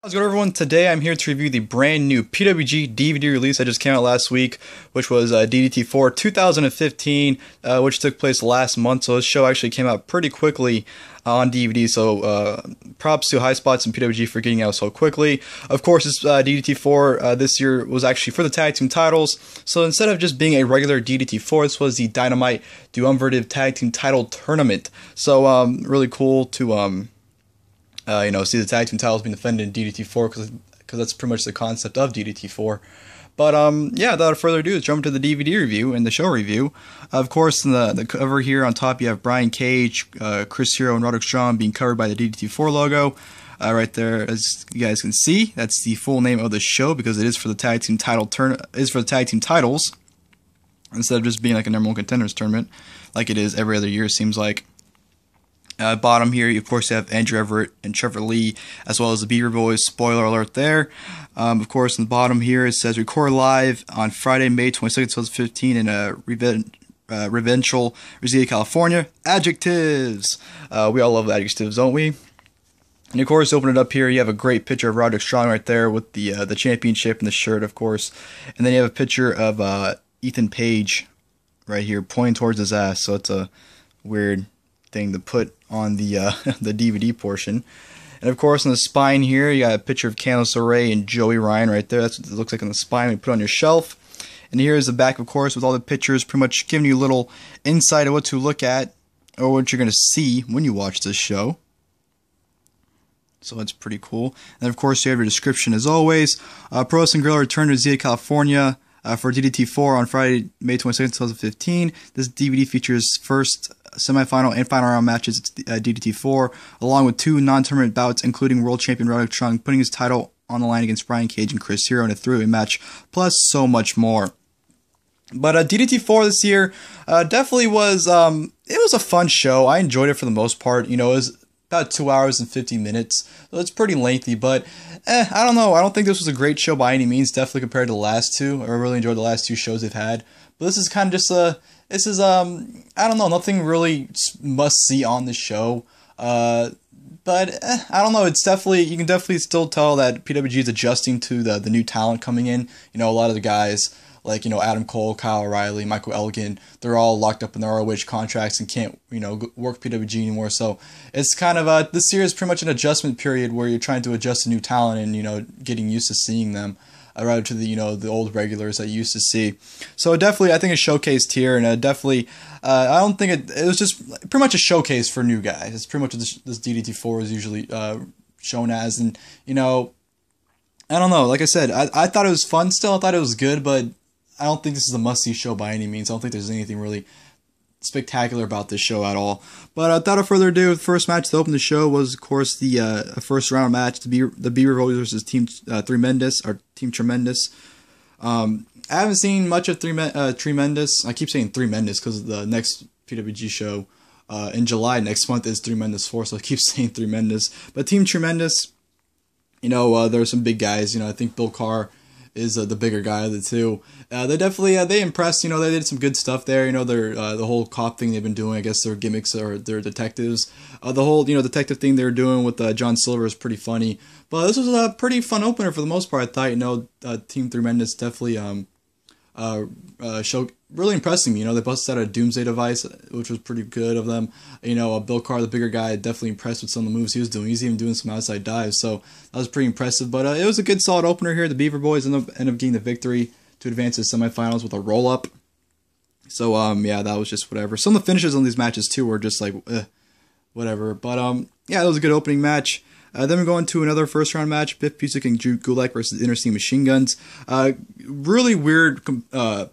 How's it going, everyone? Today I'm here to review the brand new PWG DVD release that just came out last week, which was DDT4 2015, which took place last month. So this show actually came out pretty quickly on DVD. So props to High Spots and PWG for getting out so quickly. Of course, this DDT4 this year was actually for the tag team titles. So instead of just being a regular DDT4, this was the Dynamite Duumvirate Tag Team Title Tournament. So really cool to see the tag team titles being defended in DDT4 because that's pretty much the concept of DDT4. But yeah, without further ado, let's jump to the DVD review and the show review. Of course, in the cover here on top, you have Brian Cage, Chris Hero, and Roderick Strong being covered by the DDT4 logo. Right there, as you guys can see, that's the full name of the show because it is for the tag team title tag team titles instead of just being like a number one contenders tournament, like it is every other year. It seems like. Bottom here, of course, you have Andrew Everett and Trevor Lee, as well as the Beaver Boys. Spoiler alert there. Of course, in the bottom here, it says record live on Friday, May 22nd, 2015 in Revengeful, Reseda, California. Adjectives. We all love adjectives, don't we? And of course, open it up here, you have a great picture of Roderick Strong right there with the championship and the shirt, of course. And then you have a picture of Ethan Page right here pointing towards his ass. So it's a weird thing to put on the the DVD portion. And of course, on the spine here, you got a picture of Candice LeRae and Joey Ryan right there. That's what it looks like on the spine when you put it on your shelf. And here's the back, of course, with all the pictures, pretty much giving you a little insight of what to look at or what you're going to see when you watch this show. So that's pretty cool. And of course, you have your description as always. Pro Wrestling Guerrilla returned to Reseda, California for DDT4 on Friday, May 22nd, 2015. This DVD features first semifinal and final round matches at DDT4, along with two non-tournament bouts, including world champion Roderick Strong putting his title on the line against Brian Cage and Chris Hero in a three-way match, plus so much more. But DDT4 this year definitely was, it was a fun show. I enjoyed it for the most part. You know, it was about 2 hours and 50 minutes. So it's pretty lengthy, but I don't know. I don't think this was a great show by any means, definitely compared to the last two. I really enjoyed the last two shows they've had. But this is kind of just I don't know, nothing really must see on the show. But I don't know, it's definitely, you can definitely still tell that PWG is adjusting to the new talent coming in. You know, a lot of the guys, like, you know, Adam Cole, Kyle O'Reilly, Michael Elgin, they're all locked up in their ROH contracts and can't, you know, work PWG anymore. So it's kind of, this year is pretty much an adjustment period where you're trying to adjust to new talent and, you know, getting used to seeing them. Rather to the, you know, the old regulars I used to see. So definitely, I think it's showcased here, and definitely, I don't think it was just pretty much a showcase for new guys. It's pretty much what this DDT4 is usually shown as, and, you know, I don't know, like I said, I thought it was fun still, I thought it was good, but I don't think this is a must-see show by any means. I don't think there's anything really spectacular about this show at all. But without further ado, the first match to open the show was, of course, the first round match, the Beaver Boys versus Team Tremendous, or Team Tremendous. I haven't seen much of Tremendous. I keep saying Tremendous because the next PWG show in July next month is Tremendous 4, so I keep saying Tremendous. But Team Tremendous, you know, there are some big guys. You know, I think Bill Carr is the bigger guy of the two. They definitely, they impressed, you know, they did some good stuff there, you know, their, the whole cop thing they've been doing, I guess their gimmicks or their detectives. The whole, you know, detective thing they were doing with John Silver is pretty funny. But this was a pretty fun opener for the most part, I thought, you know, Team Tremendous definitely, really impressing me. You know, they busted out a Doomsday device, which was pretty good of them. You know, Bill Carr, the bigger guy, definitely impressed with some of the moves he was doing. He's even doing some outside dives, so that was pretty impressive. But it was a good, solid opener here. The Beaver Boys end up getting the victory to advance to the semifinals with a roll-up. So, yeah, that was just whatever. Some of the finishes on these matches, too, were just like, whatever. But, yeah, that was a good opening match. Then we go into another first-round match, Biff, Busick, and Gulak versus Interstate Machine Guns. Really weird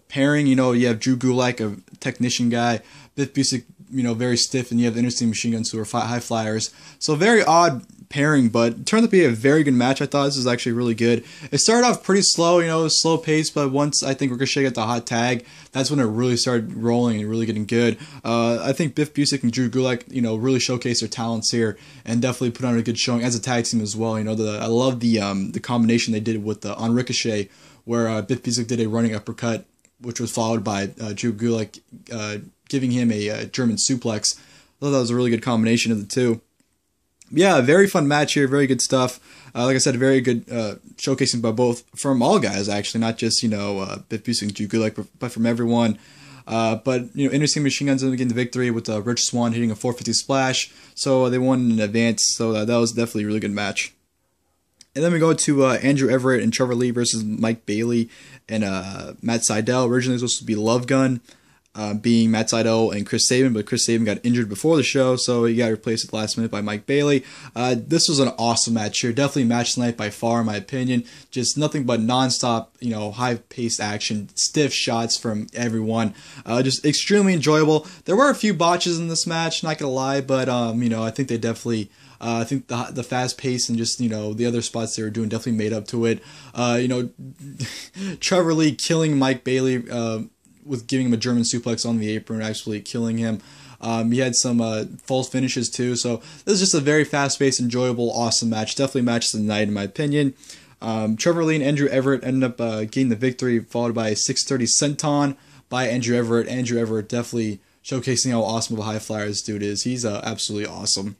pairing. You know, you have Drew Gulak, a technician guy, Biff Busick, you know, very stiff, and you have Interstate Machine Guns, who are high flyers. So very odd pairing, but it turned out to be a very good match. I thought this was actually really good. It started off pretty slow, you know, slow pace, but once I think Ricochet got the hot tag, that's when it really started rolling and really getting good. I think Biff Busick and Drew Gulak, you know, really showcased their talents here and definitely put on a good showing as a tag team as well. You know, I love the combination they did with on Ricochet, where Biff Busick did a running uppercut, which was followed by Drew Gulak giving him a German suplex. I thought that was a really good combination of the two. Yeah, very fun match here. Very good stuff. Like I said, very good showcasing by both, from all guys actually, not just Biff, Busick, and Gulak, but from everyone. But interesting machine guns getting the victory with Rich Swann hitting a 450 splash, so they won in advance. So that was definitely a really good match. And then we go to Andrew Everett and Trevor Lee versus Mike Bailey and Matt Sydal. Originally it was supposed to be Love Gun, being Matt Sydal and Chris Sabin, but Chris Sabin got injured before the show, so he got replaced at the last minute by Mike Bailey. This was an awesome match here. Definitely match tonight by far, in my opinion. Just nothing but non-stop, high-paced action, stiff shots from everyone. Just extremely enjoyable. There were a few botches in this match, not gonna lie, but I think they definitely. I think the fast pace and just the other spots they were doing definitely made up to it. Trevor Lee killing Mike Bailey with giving him a German suplex on the apron, actually killing him. He had some false finishes too. So this is just a very fast-paced, enjoyable, awesome match. Definitely match of the night in my opinion. Trevor Lee and Andrew Everett ended up getting the victory, followed by a 630 senton by Andrew Everett. Andrew Everett definitely showcasing how awesome of a high flyer this dude is. He's absolutely awesome.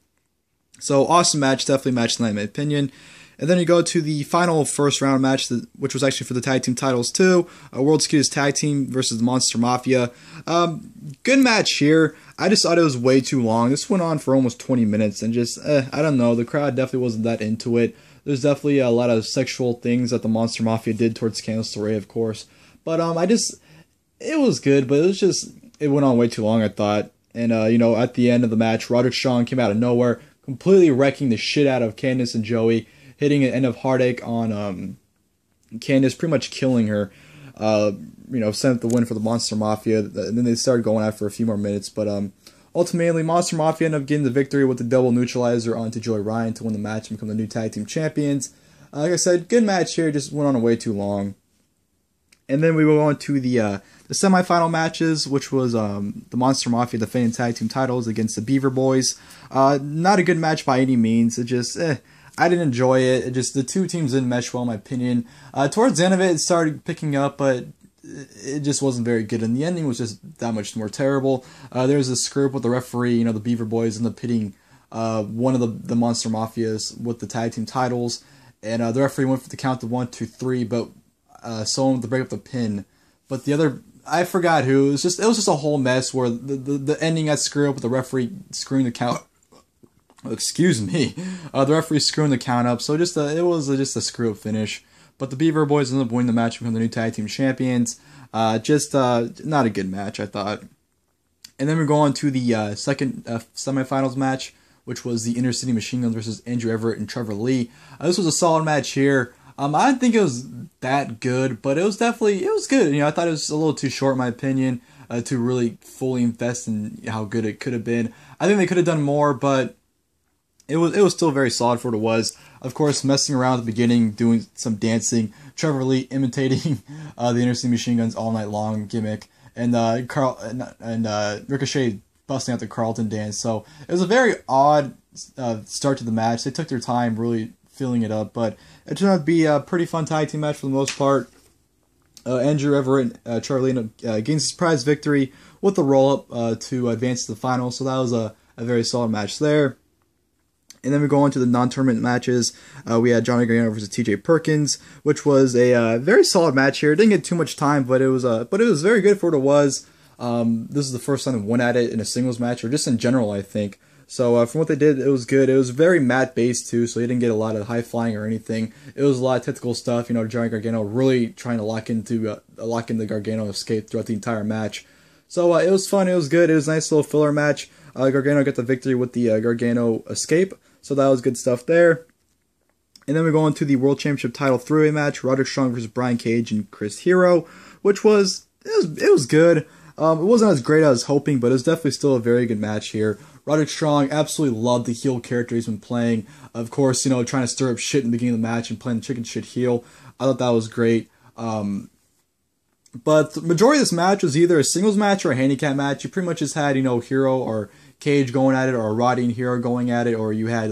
So, awesome match, definitely match tonight in my opinion. And then you go to the final first round match, which was actually for the tag team titles too. World's Cutest Tag Team versus the Monster Mafia. Good match here. I just thought it was way too long. This went on for almost 20 minutes and just, I don't know, the crowd definitely wasn't that into it. There's definitely a lot of sexual things that the Monster Mafia did towards Candice LeRae, of course. But it was good, but it went on way too long, I thought. And, at the end of the match, Roderick came out of nowhere, completely wrecking the shit out of Candice and Joey, hitting an end of heartache on Candice, pretty much killing her. Sent up the win for the Monster Mafia. And then they started going out for a few more minutes. But ultimately, Monster Mafia ended up getting the victory with the double neutralizer onto Joey Ryan to win the match and become the new tag team champions. Like I said, good match here. Just went on way too long. And then we go on to the semifinal matches, which was the Monster Mafia defending tag team titles against the Beaver Boys. Not a good match by any means. It just, I didn't enjoy it. The two teams didn't mesh well, in my opinion. Towards the end of it, it started picking up, but it just wasn't very good. And the ending was just that much more terrible. There was a screw up with the referee. The Beaver Boys ended up pitting one of the Monster Mafias with the tag team titles. And the referee went for the count of 1, 2, 3, but someone to break up the pin. But the other, I forgot who. It was just a whole mess where the ending got screwed up with the referee screwing the count. Excuse me, the referee screwing the count up. So it was just a screw up finish. But the Beaver Boys ended up winning the match and become the new tag team champions. Not a good match, I thought. And then we go on to the second semifinals match, which was the Inner City Machine Guns versus Andrew Everett and Trevor Lee. This was a solid match here. I didn't think it was that good, but it was good. I thought it was a little too short, in my opinion, to really fully invest in how good it could have been. I think they could have done more, but it was still very solid for what it was. Of course, messing around at the beginning, doing some dancing, Trevor Lee imitating the Inner City Machine Guns all night long gimmick, and Ricochet busting out the Carlton dance. So it was a very odd start to the match. They took their time really filling it up, but it turned out to be a pretty fun tag team match for the most part. Andrew Everett and Charlie gains a surprise victory with the roll-up to advance to the final, so that was a very solid match there. And then we go on to the non-tournament matches. We had Johnny Gargano versus TJ Perkins, which was a very solid match here. It didn't get too much time, but it was very good for what it was. This is the first time they went at it in a singles match, or just in general, I think. So from what they did, it was good. It was very mat-based too, so you didn't get a lot of high-flying or anything. It was a lot of technical stuff. Johnny Gargano really trying to lock in the Gargano escape throughout the entire match. So it was fun. It was good. It was a nice little filler match. Gargano got the victory with the Gargano escape, so that was good stuff there. And then we go on to the World Championship title three-way match: Roderick versus Brian Cage and Chris Hero, which was good. It wasn't as great as I was hoping, but it was definitely still a very good match here. Roderick Strong absolutely loved the heel character he's been playing. Of course, trying to stir up shit in the beginning of the match and playing the chicken shit heel. I thought that was great. But the majority of this match was either a singles match or a handicap match. You pretty much just had, Hero or Cage going at it, or Roddy and Hero going at it, or you had,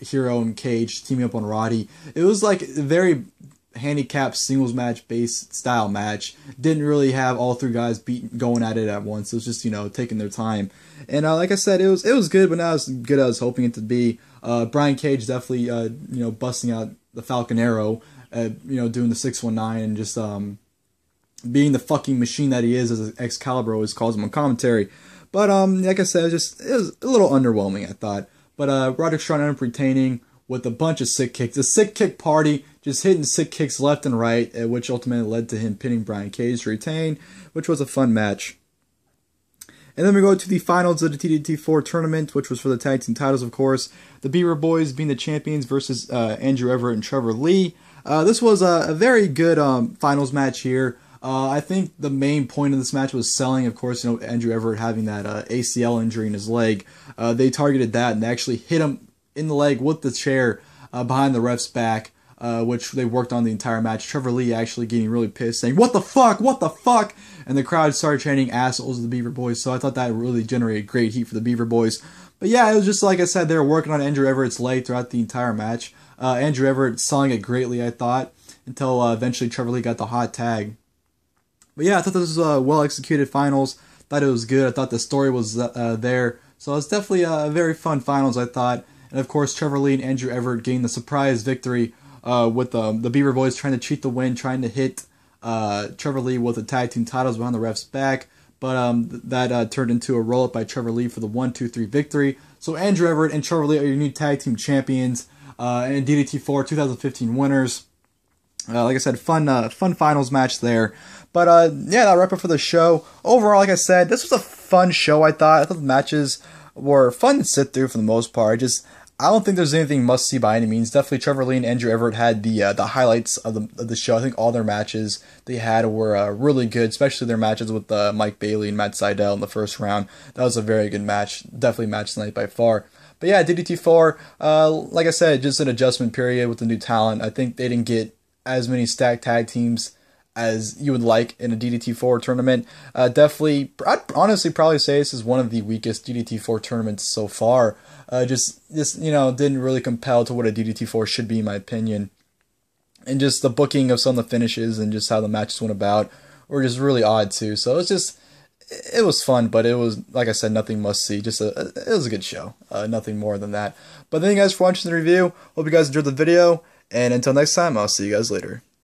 Hero and Cage teaming up on Roddy. It was, a very handicap singles match based style match. Didn't really have all three guys going at it at once. It was just taking their time. And like I said, it was good, but not as good as I was hoping it to be. Brian Cage definitely, busting out the Falcon Arrow, doing the 619 and just being the fucking machine that he is, as Excalibur always calls him on commentary. But like I said, it was a little underwhelming, I thought. But Roderick Strong ended up retaining with a bunch of sick kicks. The sick kick party, just hitting sick kicks left and right, which ultimately led to him pinning Brian Cage to retain, which was a fun match. And then we go to the finals of the DDT4 tournament, which was for the tag team titles, of course. The Beaver Boys being the champions versus Andrew Everett and Trevor Lee. This was a very good finals match here. I think the main point of this match was selling, of course, Andrew Everett having that ACL injury in his leg. They targeted that and they actually hit him in the leg with the chair behind the ref's back, which they worked on the entire match. Trevor Lee actually getting really pissed, saying, "What the fuck? What the fuck?" And the crowd started chanting "assholes" of the Beaver Boys, so I thought that really generated great heat for the Beaver Boys. But yeah, it was just like I said, they were working on Andrew Everett's leg throughout the entire match. Andrew Everett selling it greatly, I thought, until eventually Trevor Lee got the hot tag. But yeah, I thought this was a well-executed finals. Thought it was good. I thought the story was there. So it was definitely a very fun finals, I thought. And of course, Trevor Lee and Andrew Everett getting the surprise victory with the Beaver Boys trying to cheat the win, trying to hit Trevor Lee with the tag team titles behind the ref's back. But that turned into a roll-up by Trevor Lee for the 1-2-3 victory. So Andrew Everett and Trevor Lee are your new tag team champions and DDT4 2015 winners. Like I said, fun finals match there. But yeah, that wrap up for the show. Overall, like I said, this was a fun show, I thought. I thought the matches were fun to sit through for the most part. I don't think there's anything must-see by any means. Definitely Trevor Lee and Andrew Everett had the highlights of the show. I think all their matches they had were really good, especially their matches with Mike Bailey and Matt Sydal in the first round. That was a very good match. Definitely match of the night by far. But yeah, DDT4, like I said, just an adjustment period with the new talent. I think they didn't get as many stacked tag teams as you would like in a DDT4 tournament. Definitely, I'd honestly probably say this is one of the weakest DDT4 tournaments so far. Just didn't really compel to what a DDT4 should be, in my opinion. And just the booking of some of the finishes and just how the matches went about were just really odd too. So it was fun, but it was, like I said, nothing must see. It was a good show. Nothing more than that. But thank you guys for watching the review. Hope you guys enjoyed the video. And until next time, I'll see you guys later.